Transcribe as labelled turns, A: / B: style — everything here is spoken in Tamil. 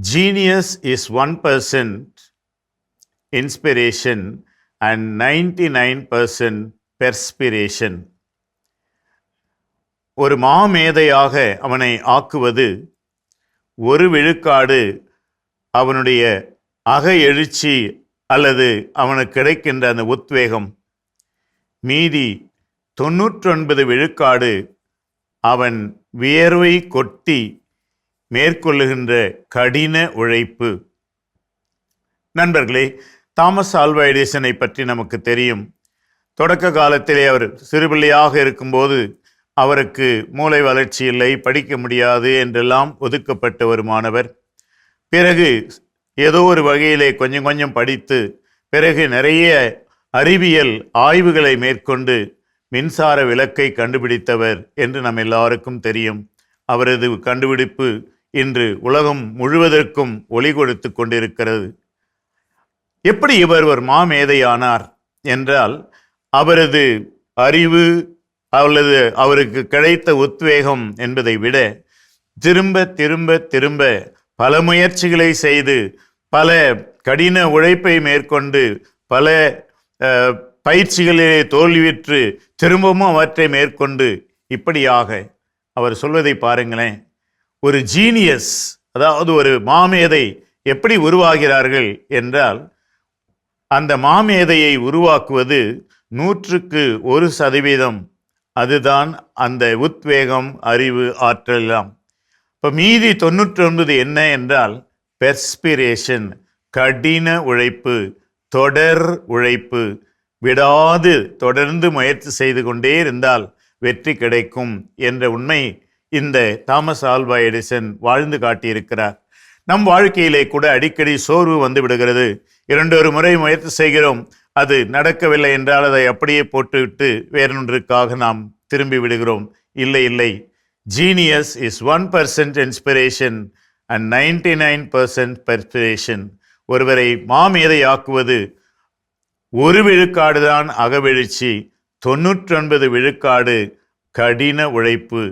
A: Genius is 1% inspiration and 99% perspiration. ஒரு மாமேதையாக அவனை ஆக்குவது ஒரு விழுக்காடு அவனுடைய அக எழுச்சி அல்லது அவனுக்கு கிடைக்கின்ற அந்த உத்வேகம். மீதி 99 விழுக்காடு அவன் வியர்வை கொட்டி மேற்கொள்ளுகின்ற கடின உழைப்பு. நண்பர்களே, தாமஸ் ஆல்வா எடிசனை பற்றி நமக்கு தெரியும். தொடக்க காலத்திலே அவர் சிறுபிள்ளையாக இருக்கும்போது அவருக்கு மூளை வளர்ச்சி இல்லை, படிக்க முடியாது என்றெல்லாம் ஒதுக்கப்பட்ட ஒரு மாணவர். பிறகு ஏதோ ஒரு வகையிலே கொஞ்சம் கொஞ்சம் படித்து பிறகு நிறைய அறிவியல் ஆய்வுகளை மேற்கொண்டு மின்சார விளக்கை கண்டுபிடித்தவர் என்று நம் எல்லாருக்கும் தெரியும். அவரது கண்டுபிடிப்பு இன்று உலகம் முழுவதற்கும் ஒளி கொடுத்து கொண்டிருக்கிறது. எப்படி இவர் ஒரு மாமேதையானார் என்றால், அவரது அறிவு அல்லது அவருக்கு கிடைத்த உத்வேகம் என்பதை விட திரும்ப திரும்ப திரும்ப பல முயற்சிகளை செய்து பல கடின உழைப்பை மேற்கொண்டு பல பயிற்சிகளிலே தோல்வியுற்று திரும்பவும் அவற்றை மேற்கொண்டு இப்படியாக அவர் சொல்வதை பாருங்களேன். ஒரு ஜீனியஸ், அதாவது ஒரு மாமேதை எப்படி உருவாகிறார்கள் என்றால், அந்த மாமேதையை உருவாக்குவது 100% அதுதான் அந்த உத்வேகம், அறிவு, ஆற்றலாம். இப்போ மீதி 99 என்ன என்றால் பெர்ஸ்பிரேஷன், கடின உழைப்பு, தொடர் உழைப்பு. விடாது தொடர்ந்து முயற்சி செய்து கொண்டே இருந்தால் வெற்றி கிடைக்கும் என்ற உண்மை இந்த தாமஸ் ஆல்வா எடிசன் வாழ்ந்து காட்டியிருக்கிறார். நம் வாழ்க்கையிலே கூட அடிக்கடி சோர்வு வந்து விடுகிறது. 2 முறை முயற்சி செய்கிறோம், அது நடக்கவில்லை என்றால் அதை அப்படியே போட்டுவிட்டு வேறொன்றுக்காக நாம் திரும்பி விடுகிறோம். இல்லை, genius is 1% inspiration and 99% perspiration. ஒருவரை மாமேதையாக்குவது 1 விழுக்காடு தான் அகவெழுச்சி, 99 விழுக்காடு கடின உழைப்பு.